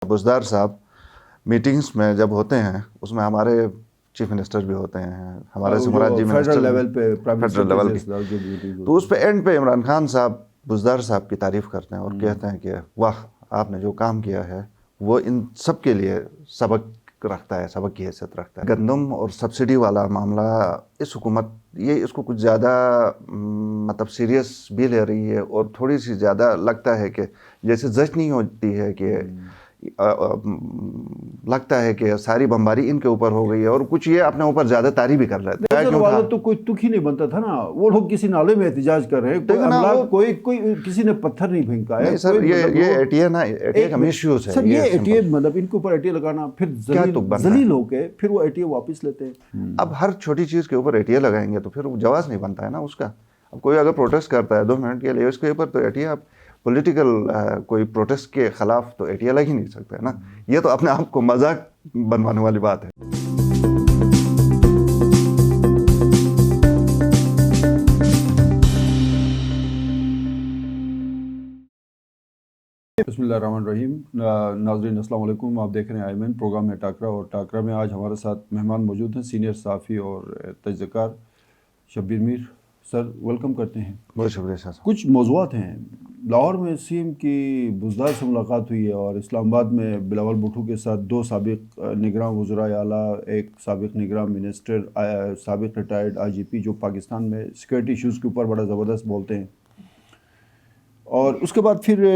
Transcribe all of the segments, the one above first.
بزدار صاحب میٹنگز میں جب ہوتے ہیں اس میں ہمارے چیف منسٹر بھی ہوتے ہیں، ہمارے سمراج جی منسٹر فیڈرل لیول پہ فیڈرل لیول کی، تو اس پہ اینڈ پہ عمران خان صاحب بزدار صاحب کی تعریف کرتے ہیں اور کہتے ہیں کہ واہ آپ نے جو کام کیا ہے وہ ان سب کے لیے سبق رکھتا ہے، سبق کی حیثیت رکھتا ہے۔ گندم اور سبسڈی والا معاملہ اس حکومت اس کو کچھ زیادہ مطلب سیریس بھی لے رہی ہے اور تھوڑی سی زیادہ لگتا ہے کہ جیسے زچ نہیں ہوتی ہے کہ لگتا ہے کہ ساری بمباری ان کے اوپر ہو گئی ہے اور کچھ یہ اپنے اوپر زیادہ تاری بھی کر لیتے ہیں۔ تو کوئی تک ہی نہیں بنتا تھا نا، وہ لوگ کسی نالے میں احتجاج کر رہے ہیں، کوئی کسی نے پتھر نہیں پھینکا ہے سر۔ یہ اے ٹی اے کا مس یوز ہے۔ سر یہ اے ٹی اے مطلب ان کے اوپر اے ٹی اے لگانا، پھر ذلیل ہو کے پھر وہ اے ٹی اے واپس لیتے ہیں۔ اب ہر چھوٹی چیز کے اوپر اے ٹی اے لگائیں گے تو پھر جواز نہیں بنتا ہے نا اس کا۔ اب کوئی اگر پروٹیسٹ کرتا ہے 2 منٹ کے لیے اس کے اوپر تو اے ٹی اے آپ پولیٹیکل کوئی پروٹیسٹ کے خلاف تو اے ٹی اے لگ ہی نہیں سکتا ہے نا۔ یہ تو اپنے آپ کو مذاق بنوانے والی بات ہے۔ بسم اللہ الرحمن الرحیم۔ ناظرین السلام علیکم، آپ دیکھ رہے ہیں آئی مین پروگرام میں ٹاکرا، اور ٹاکرا میں آج ہمارے ساتھ مہمان موجود ہیں سینئر صحافی اور تجزیہ کار شبیر میر۔ سر ویلکم کرتے ہیں۔ بہت شکریہ صاحب۔ کچھ موضوعات ہیں۔ لاہور میں سی ایم کی بزدار سے ملاقات ہوئی ہے اور اسلام آباد میں بلاول بھٹو کے ساتھ 2 سابق نگراں وزرائے اعلیٰ، ایک سابق نگراں منسٹر، سابق ریٹائرڈ آئی جی پی جو پاکستان میں سیکورٹی ایشوز کے اوپر بڑا زبردست بولتے ہیں، اور اس کے بعد پھر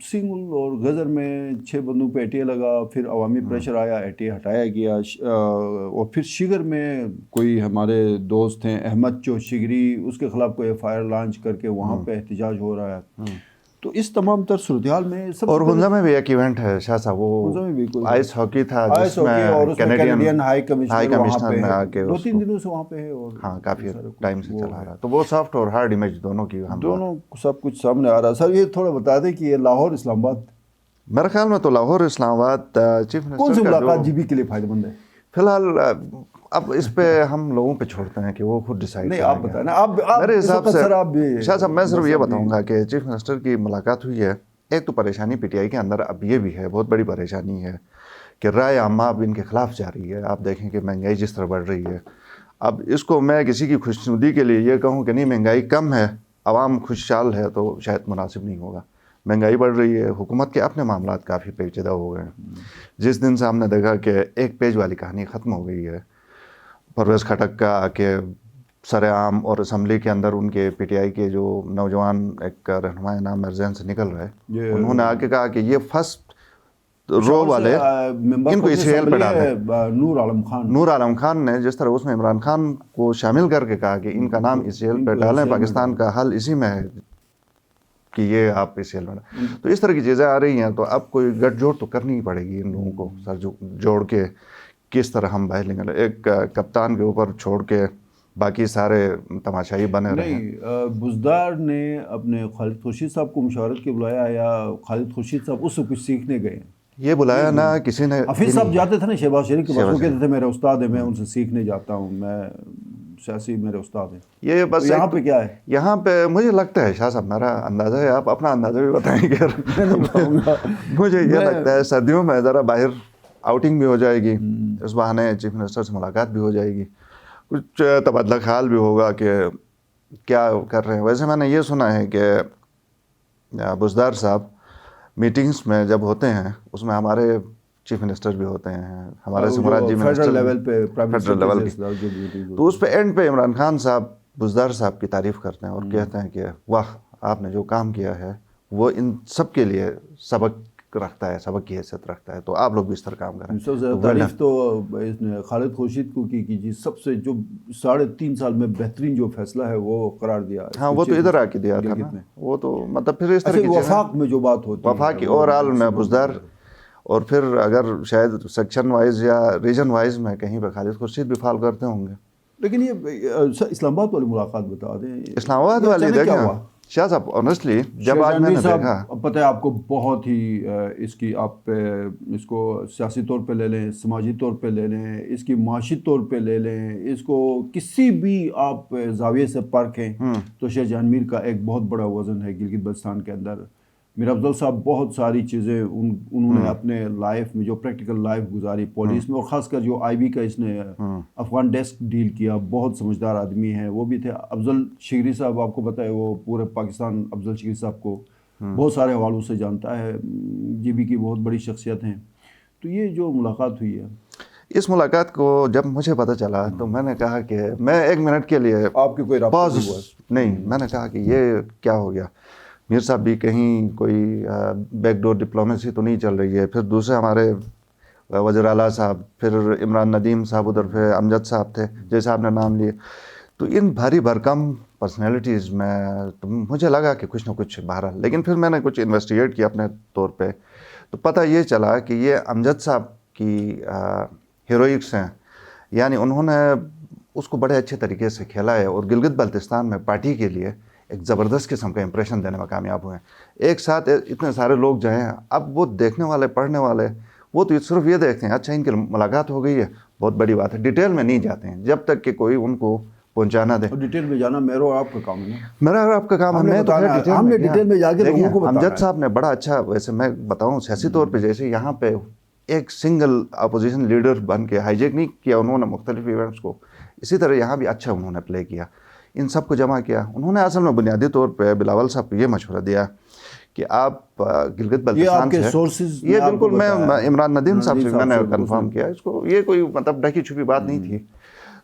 سنگل اور غزر میں 6 بندوں پہ اے ٹی اے لگا، پھر عوامی پریشر آیا، اے ٹی اے ہٹایا گیا، اور پھر شگر میں کوئی ہمارے دوست ہیں احمد جو شگری، اس کے خلاف کوئی ایف آئی آر لانچ کر کے وہاں پہ احتجاج ہو رہا ہے۔ تو اس تمام تر صورتحال میں اور ہنزا میں بھی ایک ایونٹ ہے شاہ صاحب، وہ آئس ہاکی تھا جس میں کینیڈین ہائی کمشنر وہاں پہ میں آ کے 2-3 دنوں سے وہاں پہ ہے، اور ہاں کافی ٹائم سے چلا رہا ہے۔ تو وہ سافٹ اور ہارڈ امیج دونوں کی دونوں سب کچھ سامنے آ رہا ہے۔ سر یہ تھوڑا بتا دیں کہ یہ لاہور اسلام آباد، میرے خیال میں تو لاہور اسلام آباد چیف منسٹر کون سی ملاقات جی بی کے لیے فائدہ مند ہے؟ فی الحال اب اس پہ ہم لوگوں پہ چھوڑتے ہیں کہ وہ خود ڈیسائیڈ نہیں، آپ بتائیں نا، میرے حساب سے شاہ صاحب میں صرف یہ بتاؤں گا کہ چیف منسٹر کی ملاقات ہوئی ہے۔ ایک تو پریشانی پی ٹی آئی کے اندر اب یہ بھی ہے، بہت بڑی پریشانی ہے کہ رائے عامہ اب ان کے خلاف جا رہی ہے۔ آپ دیکھیں کہ مہنگائی جس طرح بڑھ رہی ہے، اب اس کو میں کسی کی خوشنودی کے لیے یہ کہوں کہ نہیں مہنگائی کم ہے، عوام خوشحال ہے، تو شاید مناسب نہیں ہوگا۔ مہنگائی بڑھ رہی ہے، حکومت کے اپنے معاملات کافی پیچیدہ ہو گئے ہیں۔ جس دن سے ہم نے دیکھا کہ 1 پیج والی کہانی ختم ہو گئی ہے، پرویز خٹک کا کہ سر عام اور اسمبلی کے اندر ان کے پی ٹی آئی کے جو نوجوان ایک رہنما نام مرزین سے نکل رہے، انہوں نے آ کے کہا کہ یہ فرسٹ رو والے ان کو اس ریل پہ ڈالیں۔ نور عالم خان نے جس طرح اس میں عمران خان کو شامل کر کے کہا کہ ان کا نام اس ریل پہ ڈالیں، پاکستان کا حل اسی میں ہے کہ یہ آپ اس ریل میں ڈالیں۔ تو اس طرح کی چیزیں آ رہی ہیں، تو اب کوئی گٹھ جوڑ تو کرنی ہی پڑے گی ان لوگوں کو، سر جوڑ کے کس طرح ہم باہر نکلیں۔ ایک کپتان کے اوپر چھوڑ کے باقی سارے تماشائی بنے رہے ہیں۔ نہیں، بزدار نے اپنے خالد خورشید صاحب کو مشاورت کے بلایا، یا خالد خورشید صاحب اس سے کچھ سیکھنے گئے؟ یہ بلایا نہ کسی نے۔ حفیظ صاحب جاتے تھے نا شہباز شریف کے پاس، وہ کہتے تھے میرے استاد ہیں، میں ان سے سیکھنے جاتا ہوں، میں سیاسی میرے استاد ہیں۔ یہ بس یہاں پہ کیا ہے؟ یہاں پہ مجھے لگتا ہے شاہ صاحب، میرا اندازہ ہے، آپ اپنا اندازہ بھی بتائیں گے۔ مجھے یہ لگتا ہے سردیوں میں ذرا باہر آؤٹنگ بھی ہو جائے گی، اس بہانے چیف منسٹر سے ملاقات بھی ہو جائے گی، کچھ تبادلہ خیال بھی ہوگا کہ کیا کر رہے ہیں۔ ویسے میں نے یہ سنا ہے کہ بزدار صاحب میٹنگز میں جب ہوتے ہیں اس میں ہمارے چیف منسٹر بھی ہوتے ہیں، ہمارے سمراج جی منسٹر فیڈرل لیول پہ فیڈرل لیول کی، تو اس پہ اینڈ پہ عمران خان صاحب بزدار صاحب کی تعریف کرتے ہیں اور کہتے ہیں کہ واہ آپ نے جو کام کیا ہے وہ ان سب کے لیے سبق رکھتا ہے، سبق کی حیثیت رکھتا ہے، تو آپ لوگ بھی اس طرح کام کریں۔ سب سے زیادہ تعریف تو اس نے خالد خورشید کو کی کہ جی سب سے جو 3.5 سال میں بہترین جو فیصلہ ہے وہ قرار دیا۔ ہاں وہ تو ادھر آ کے دیا تھا نا، وہ تو مطلب پھر اس طرح کی وفاق میں جو بات ہوتی ہے، وفاق کی اوور آل میں بزدار، اور پھر اگر شاید سیکشن وائز یا ریجن وائز میں کہیں پہ خالد خورشید بھی فال کرتے ہوں گے۔ لیکن یہ اسلام آباد والی ملاقات بتا دیں، اسلام آباد والی دیکھیں شاہ صاحب آنیسٹلی جب آج میں نے دیکھا، پتہ ہے آپ کو بہت ہی اس کی، آپ اس کو سیاسی طور پہ لے لیں، سماجی طور پہ لے لیں، اس کی معاشی طور پہ لے لیں، اس کو کسی بھی آپ زاویے سے پرکھیں تو شاہ جہان میر کا ایک بہت بڑا وزن ہے گلگت بلتستان کے اندر۔ میر افضل صاحب بہت ساری چیزیں انہوں نے اپنے لائف میں جو پریکٹیکل لائف گزاری پولیس میں، اور خاص کر جو آئی بی کا اس نے افغان ڈیسک ڈیل کیا، بہت سمجھدار آدمی ہے وہ بھی تھے۔ افضل شگری صاحب آپ کو پتہ ہے، وہ پورے پاکستان افضل شگری صاحب کو بہت سارے حوالوں سے جانتا ہے، جی بی کی بہت بڑی شخصیت ہیں۔ تو یہ جو ملاقات ہوئی ہے، اس ملاقات کو جب مجھے پتہ چلا تو میں نے کہا کہ میں 1 منٹ کے لیے آپ کی کوئی رابطہ پاز نہیں، میں نے کہا کہ یہ کیا ہو گیا، میر صاحب بھی کہیں کوئی بیک ڈور ڈپلومیسی تو نہیں چل رہی ہے۔ پھر دوسرے ہمارے وزیر اعلیٰ صاحب، پھر عمران ندیم صاحب، ادھر پہ امجد صاحب تھے جیسے آپ نے نام لیے، تو ان بھاری بھرکم پرسنالٹیز میں تو مجھے لگا کہ کچھ نہ کچھ بہرحال، لیکن پھر میں نے کچھ انویسٹیگیٹ کیا اپنے طور پہ، تو پتہ یہ چلا کہ یہ امجد صاحب کی ہیروئکس ہیں، یعنی انہوں نے اس کو بڑے اچھے طریقے سے کھیلا ہے، اور گلگت بلتستان میں پارٹی کے لیے ایک زبردست قسم کا امپریشن دینے میں کامیاب ہوئے ہیں۔ ایک ساتھ اتنے سارے لوگ جو ہیں، اب وہ دیکھنے والے، پڑھنے والے، وہ تو صرف یہ دیکھتے ہیں اچھا ان کی ملاقات ہو گئی ہے، بہت بڑی بات ہے، ڈیٹیل میں نہیں جاتے ہیں جب تک کہ کوئی ان کو پہنچانا دے۔ ڈیٹیل میں جانا میرا اور آپ کا کام ہے نا، میرا اور آپ کا کام ہے، میں تو ہم نے ڈیٹیل میں جا کے لوگوں کو بتانا ہے۔ امجد صاحب نے بڑا اچھا، ویسے میں بتاؤں سیاسی طور پہ، جیسے یہاں پہ ایک سنگل اپوزیشن لیڈر بن کے ہائی جیک نہیں کیا انہوں نے مختلف ایونٹس کو، اسی طرح یہاں بھی اچھا انہوں نے پلے کیا، ان سب کو جمع کیا۔ انہوں نے اصل میں بنیادی طور پہ بلاول صاحب کو یہ مشورہ دیا کہ آپ گلگت بلتستان سے، یہ بالکل میں عمران ندیم صاحب سے میں نے کنفرم کیا اس کو، یہ کوئی مطلب ڈھکی چھپی بات نہیں تھی،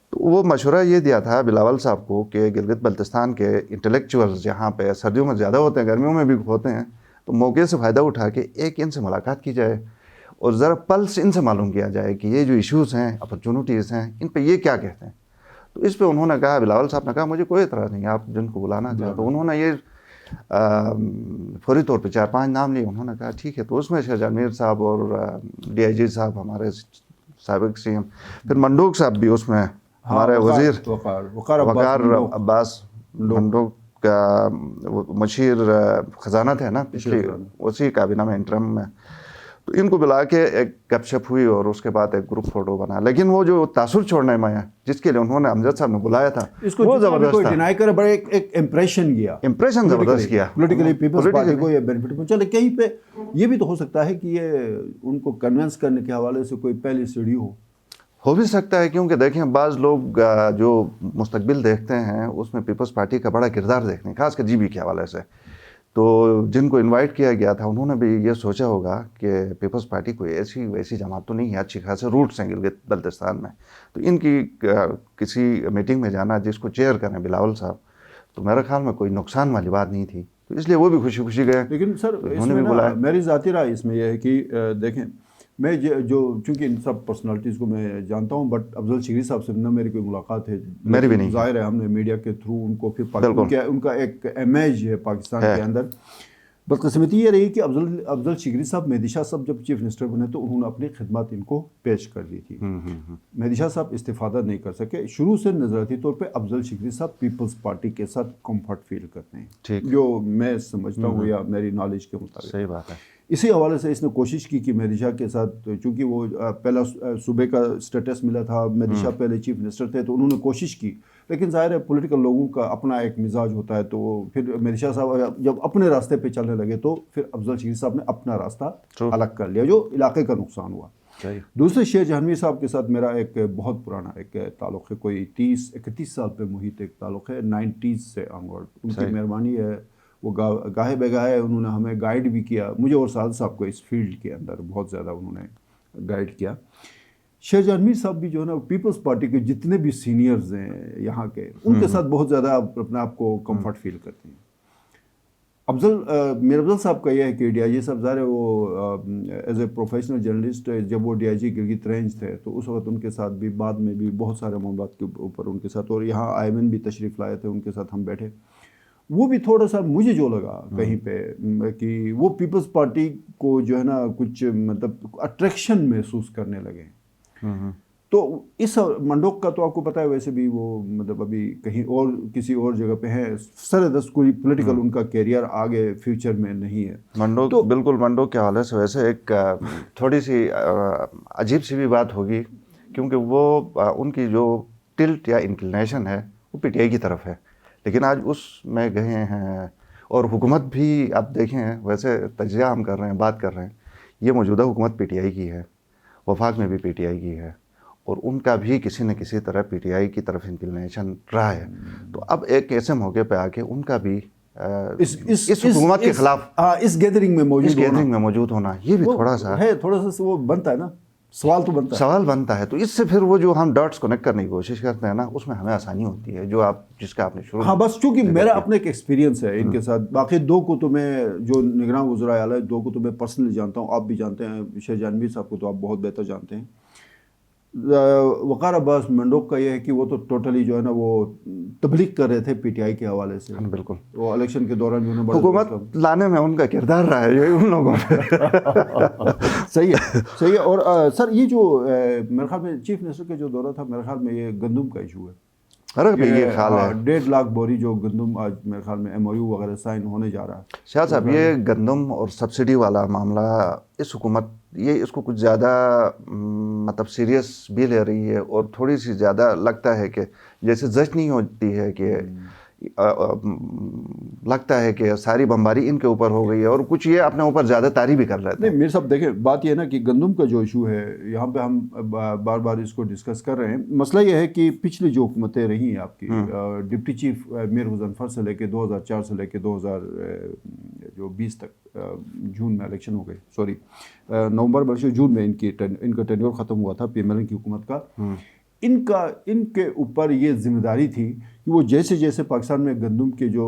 تو وہ مشورہ یہ دیا تھا بلاول صاحب کو کہ گلگت بلتستان کے انٹلیکچوئلز جہاں پہ سردیوں میں زیادہ ہوتے ہیں، گرمیوں میں بھی ہوتے ہیں، تو موقع سے فائدہ اٹھا کے ایک ان سے ملاقات کی جائے اور ذرا پلس ان سے معلوم کیا جائے کہ یہ جو ایشوز ہیں، اپرچونٹیز ہیں، ان پہ یہ کیا کہتے ہیں۔ تو اس پہ انہوں نے کہا، بلاول صاحب نے کہا مجھے کوئی اعتراض نہیں، آپ جن کو بلانا چاہے۔ تو انہوں نے یہ فوری طور پہ 4-5 نام لیے، انہوں نے کہا ٹھیک ہے۔ تو اس میں شہجان میر صاحب اور ڈی آئی جی صاحب ہمارے سابق سی ایم، پھر منڈوک صاحب بھی اس میں، ہمارے وزیر وقار عباس منڈوک کا مشیر خزانہ تھے نا پچھلی، اسی کابینہ میں انٹرم میں، تو ان کو بلا کے ایک گپ شپ ہوئی اور اس کے بعد ایک گروپ فوٹو بنا۔ لیکن وہ جو تاثر چھوڑنے میں ہے جس کے لیے انہوں نے امجد صاحب نے بلایا تھا، وہ زبردست تھا، ڈینائی کرے، بڑا ایک امپریشن زبردست کیا، پولیٹیکلی پیپلز پارٹی کو یہ بینیفٹ پہنچا۔ لیکن کہیں پہ یہ بھی تو ہو سکتا ہے کہ یہ ان کو کنونس کرنے کے حوالے سے کوئی پہلی سیڑھی ہو بھی سکتا ہے، کیونکہ دیکھیں بعض لوگ جو مستقبل دیکھتے ہیں اس میں پیپلز پارٹی کا بڑا کردار دیکھتے ہیں، خاص کر جی بی کے حوالے سے، تو جن کو انوائٹ کیا گیا تھا انہوں نے بھی یہ سوچا ہوگا کہ پیپلز پارٹی کوئی ایسی ویسی جماعت تو نہیں ہے، اچھی خاصے روٹس ہیں گلگت بلتستان میں، تو ان کی کسی میٹنگ میں جانا جس کو چیئر کریں بلاول صاحب، تو میرے خیال میں کوئی نقصان والی بات نہیں تھی، تو اس لیے وہ بھی خوشی خوشی گئے۔ لیکن سر اس میں میری ذاتی رائے اس میں یہ ہے کہ دیکھیں، میں جو چونکہ ان سب پرسنالٹیز کو میں جانتا ہوں، بٹ افضل شگری صاحب سے نہ میری کوئی ملاقات ہے، میری بھی نہیں، ظاہر ہے ہم نے میڈیا کے تھرو ان کو، پھر ان کا ایک امیج ہے پاکستان کے اندر۔ بدقسمتی یہ رہی کہ افضل شگری صاحب، مہدی شاہ صاحب جب چیف منسٹر بنے تو انہوں نے اپنی خدمات ان کو پیش کر دی تھی، مہدی شاہ صاحب استفادہ نہیں کر سکے۔ شروع سے نظریاتی طور پہ افضل شگری صاحب پیپلز پارٹی کے ساتھ کمفرٹ فیل کرتے ہیں، جو میں سمجھتا ہوں یا میری نالج کے مطابق صحیح بات ہے۔ اسی حوالے سے اس نے کوشش کی کہ مہدی شاہ کے ساتھ، چونکہ وہ پہلا صوبے کا اسٹیٹس ملا تھا، مہدی شاہ پہلے چیف منسٹر تھے، تو انہوں نے کوشش کی، لیکن ظاہر ہے پولیٹیکل لوگوں کا اپنا ایک مزاج ہوتا ہے، تو پھر مہدی شاہ صاحب جب اپنے راستے پہ چلنے لگے تو پھر افضل شگری صاحب نے اپنا راستہ الگ کر لیا، جو علاقے کا نقصان ہوا۔ دوسرے شیر جہانوی صاحب کے ساتھ میرا ایک بہت پرانا ایک تعلق ہے، کوئی 30-31 سال پہ محیط ایک تعلق ہے، 90s سے آنورڈ۔ ان کی مہربانی ہے، وہ گاہے بگاہے انہوں نے ہمیں گائیڈ بھی کیا، مجھے اور سعد صاحب کو اس فیلڈ کے اندر بہت زیادہ انہوں نے گائیڈ کیا۔ شیر جہانوی صاحب بھی جو ہے نا، پیپلز پارٹی کے جتنے بھی سینئرز ہیں یہاں کے، ان کے ساتھ بہت زیادہ اپنے آپ کو کمفرٹ فیل کرتے ہیں۔ میر افضل صاحب کا یہ ہے کہ ڈی آئی جی صاحب ظاہر ہے وہ ایز اے پروفیشنل جرنلسٹ، جب وہ D I G Gilgit range تھے تو اس وقت ان کے ساتھ بھی، بعد میں بھی بہت سارے معاملات کے اوپر ان کے ساتھ، اور یہاں آئی ایم این بھی تشریف لائے تھے، ان کے ساتھ ہم بیٹھے۔ وہ بھی تھوڑا سا مجھے جو لگا کہیں پہ کہ وہ پیپلز پارٹی کو جو ہے نا کچھ مطلب اٹریکشن محسوس کرنے لگے، تو اس منڈوک کا تو آپ کو پتہ ہے ویسے بھی وہ مطلب ابھی کہیں اور کسی اور جگہ پہ ہے، سر دست کوئی پولیٹیکل ان کا کیریئر آگے فیوچر میں نہیں ہے۔ منڈوک بالکل، منڈوک کے حوالے سے ویسے ایک تھوڑی سی عجیب سی بھی بات ہوگی، کیونکہ وہ ان کی جو ٹلٹ یا انکلینیشن ہے وہ پی ٹی آئی کی طرف ہے، لیکن آج اس میں گئے ہیں اور حکومت بھی آپ دیکھیں ویسے تجزیہ ہم کر رہے ہیں، بات کر رہے ہیں، یہ موجودہ حکومت پی ٹی آئی کی ہے، وفاق میں بھی پی ٹی آئی کی ہے، اور ان کا بھی کسی نہ کسی طرح پی ٹی آئی کی طرف انکلینیشن رہا ہے. تو اب ایک ایسے موقع پہ آ کے ان کا بھی اس حکومت کے خلاف اس گیدرنگ میں موجود ہونا یہ بھی تھوڑا سا وہ بنتا ہے نا، سوال تو بنتا ہے، سوال بنتا ہے. تو اس سے پھر وہ جو ہم ڈاٹس کنیکٹ کرنے کی کوشش کرتے ہیں نا، اس میں ہمیں آسانی ہوتی ہے، جو جس کا آپ نے شروع. ہاں بس چونکہ میرا اپنا ایک ایکسپیرینس ہے ان کے ساتھ. باقی دو کو تو میں جو نگراں وزراء اعلیٰ دو کو تو میں پرسنلی جانتا ہوں، آپ بھی جانتے ہیں، شیخ جہانگیر صاحب کو تو آپ بہت بہتر جانتے ہیں. وقار عباس منڈوک کا یہ ہے کہ وہ تو ٹوٹلی جو ہے نا وہ تبلیغ کر رہے تھے پی ٹی آئی کے حوالے سے. بالکل وہ الیکشن کے دوران جو ہے حکومت لانے میں ان کا کردار رہا ہے ان لوگوں صحیح ہے. اور سر یہ جو میرے خیال میں چیف منسٹر کا جو دورہ تھا، میرے خیال میں یہ گندم کا ایشو ہے. یہ خیال ہے 1.5 لاکھ بوری جو گندم آج میرے خیال میں ایم او یو وغیرہ سائن ہونے جا رہا ہے. شاہ صاحب یہ گندم اور سبسڈی والا معاملہ اس حکومت اس کو کچھ زیادہ مطلب سیریس بھی لے رہی ہے، اور تھوڑی سی زیادہ لگتا ہے کہ جیسے زچ نہیں ہوتی ہے کہ لگتا ہے کہ ساری بمباری ان کے اوپر ہو گئی ہے، اور کچھ یہ اپنے اوپر زیادہ طاری بھی کر لیتے ہیں. نہیں میرے صاحب دیکھیں، بات یہ ہے نا کہ گندم کا جو ایشو ہے یہاں پہ ہم بار بار اس کو ڈسکس کر رہے ہیں. مسئلہ یہ ہے کہ پچھلی جو حکومتیں رہی ہیں آپ کی، ڈپٹی چیف میر مظفر سے لے کے 2004 سے لے کے 2020 تک، جون میں الیکشن ہو گئے، نومبر بلکہ جون میں ان کا ٹینیور ختم ہوا تھا پی ایم ایل این کی حکومت کا. ان کے اوپر یہ ذمہ داری تھی کہ وہ جیسے جیسے پاکستان میں گندم کے جو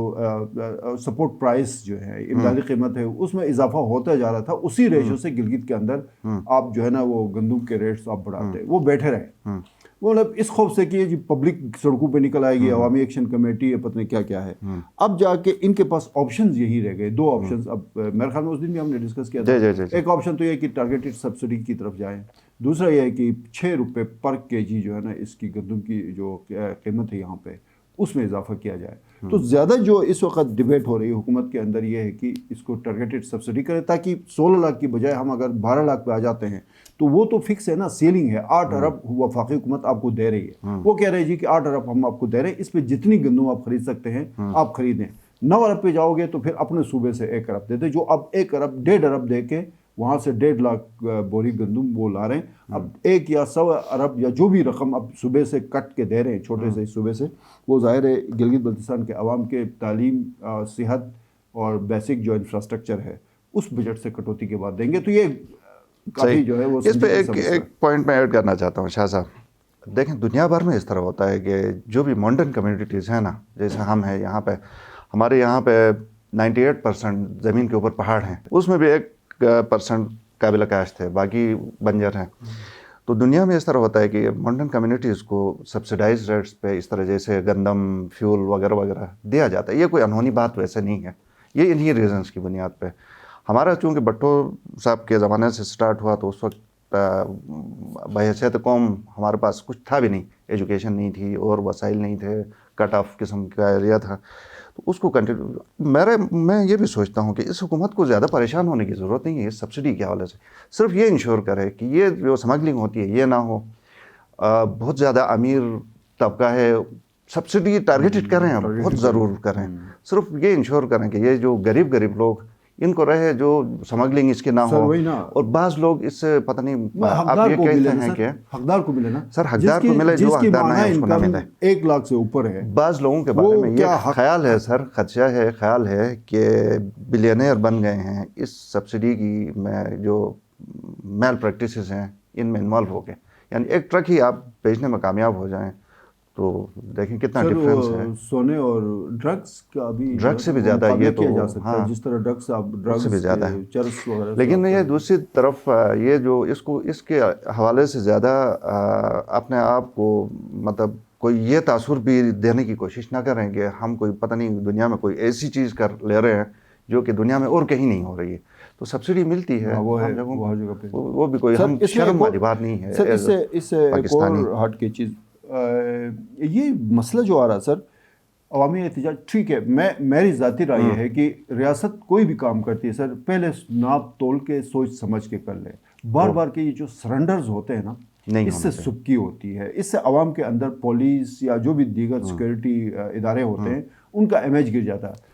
سپورٹ پرائس جو ہے، امدادی قیمت ہے، اس میں اضافہ ہوتا جا رہا تھا، اسی ریشو سے گلگت کے اندر آپ جو ہے نا وہ گندم کے ریٹس آپ بڑھاتے. وہ بیٹھے رہے، وہ مطلب اس خوف سے کہ جی پبلک سڑکوں پہ نکل آئے گی، عوامی ایکشن کمیٹی ہے، پتہ نہیں کیا کیا ہے. اب جا کے ان کے پاس آپشنز یہی رہ گئے، دو آپشنز. اب میرے خیال میں اس دن بھی ہم نے ڈسکس کیا تھا. ایک آپشن تو یہ کہ ٹارگیٹڈ سبسڈی کی طرف جائیں، دوسرا یہ ہے کہ 6 روپے پر کے جی جو ہے نا اس کی گندم کی جو قیمت ہے یہاں پہ، اس میں اضافہ کیا جائے. تو زیادہ جو اس وقت ڈبیٹ ہو رہی ہے حکومت کے اندر یہ ہے کہ اس کو ٹارگیٹڈ سبسڈی کرے، تاکہ 16 لاکھ کی بجائے ہم اگر 12 لاکھ پہ آ جاتے ہیں تو وہ تو فکس ہے نا، سیلنگ ہے. 8 ارب وفاقی حکومت آپ کو دے رہی ہے، وہ کہہ رہے جی کہ 8 ارب ہم آپ کو دے رہے ہیں، اس پہ جتنی گندم آپ خرید سکتے ہیں آپ خریدیں. 9 ارب پہ جاؤ گے تو پھر اپنے صوبے سے 1 ارب دیتے، جو اب 1 ارب 1.5 ارب دے کے وہاں سے 1.5 لاکھ بوری گندم وہ لا رہے ہیں. اب 1 یا 100 ارب یا جو بھی رقم اب صوبے سے کٹ کے دے رہے ہیں، چھوٹے سے صوبے سے، وہ ظاہر ہے گلگت بلتستان کے عوام کے تعلیم، صحت اور بیسک جو انفراسٹرکچر ہے اس بجٹ سے کٹوتی کے بعد دیں گے. تو یہ کافی جو ہے وہ اس پہ ایک پوائنٹ میں ایڈ کرنا چاہتا ہوں شاہ صاحب. دیکھیں دنیا بھر میں اس طرح ہوتا ہے کہ جو بھی ماڈرن کمیونٹیز ہیں نا، جیسے ہم ہیں یہاں پہ، ہمارے یہاں پہ 98% زمین کے اوپر پہاڑ ہیں، اس میں بھی 1% قابل کاشت ہے، باقی بنجر ہیں. تو دنیا میں اس طرح ہوتا ہے کہ ماڈرن کمیونٹیز کو سبسڈائز ریٹس پہ اس طرح جیسے گندم، فیول وغیرہ وغیرہ دیا جاتا ہے. یہ کوئی انہونی بات ویسے نہیں ہے، یہ انہی ریزنس کی بنیاد پہ. ہمارا چونکہ بھٹو صاحب کے زمانے سے سٹارٹ ہوا تو اس وقت بحیثیت قوم ہمارے پاس کچھ تھا بھی نہیں، ایجوکیشن نہیں تھی اور وسائل نہیں تھے، کٹ آف قسم کا ایریا تھا. تو اس کو میں یہ بھی سوچتا ہوں کہ اس حکومت کو زیادہ پریشان ہونے کی ضرورت نہیں ہے اس سبسڈی کے حوالے سے. صرف یہ انشور کرے کہ یہ جو اسمگلنگ ہوتی ہے یہ نہ ہو. بہت زیادہ امیر طبقہ ہے، سبسڈی ٹارگیٹڈ کریں، بہت ضرور کریں. صرف یہ انشور کریں کہ یہ جو غریب لوگ ان کو رہے، جو اسمگلنگ اس کی نہ ہو. اور بعض لوگ اس سے پتہ نہیں، آپ یہ کہتے ہیں کہ حقدار کو ملے نا سر، حقدار کو ملے، جو حقدار نہ ہے اس کو نہ ملے. 1 لاکھ سے اوپر ہے. بعض لوگوں کے بارے میں یہ خیال ہے سر، خدشہ ہے، خیال ہے کہ بلینئر بن گئے ہیں اس سبسڈی کی میں، جو میل پریکٹسز ہیں ان میں انوالو ہو گئے. یعنی ایک ٹرک ہی آپ بیچنے میں کامیاب ہو جائیں تو دیکھیں کتنا ڈفرینس ہے. سونے اور ڈرگس کا بھی، ڈرگس سے بھی زیادہ یہ تو جا سکتا ہے، جس طرح ڈرگس سے بھی زیادہ ہے. چرس وغیرہ. لیکن یہ دوسری طرف یہ جو اس کے حوالے سے زیادہ اپنے آپ کو مطلب کوئی یہ تاثر بھی دینے کی کوشش نہ کریں کہ ہم کوئی پتہ نہیں دنیا میں کوئی ایسی چیز کر لے رہے ہیں جو کہ دنیا میں اور کہیں نہیں ہو رئی ہے. تو سبسڈی ملتی ہے وہ بھی کوئی ہم شرم والی بات نہیں ہے. سر اس سے ایک اور ہٹ کے چیز، یہ مسئلہ جو آ رہا سر عوامی احتجاج، ٹھیک ہے، میری ذاتی رائے ہے کہ ریاست کوئی بھی کام کرتی ہے سر پہلے ناپ تول کے سوچ سمجھ کے کر لے. بار بار کے یہ جو سرنڈرز ہوتے ہیں نا، اس سے سبکی ہوتی ہے، اس سے عوام کے اندر پولیس یا جو بھی دیگر سیکورٹی ادارے ہوتے ہیں ان کا امیج گر جاتا ہے.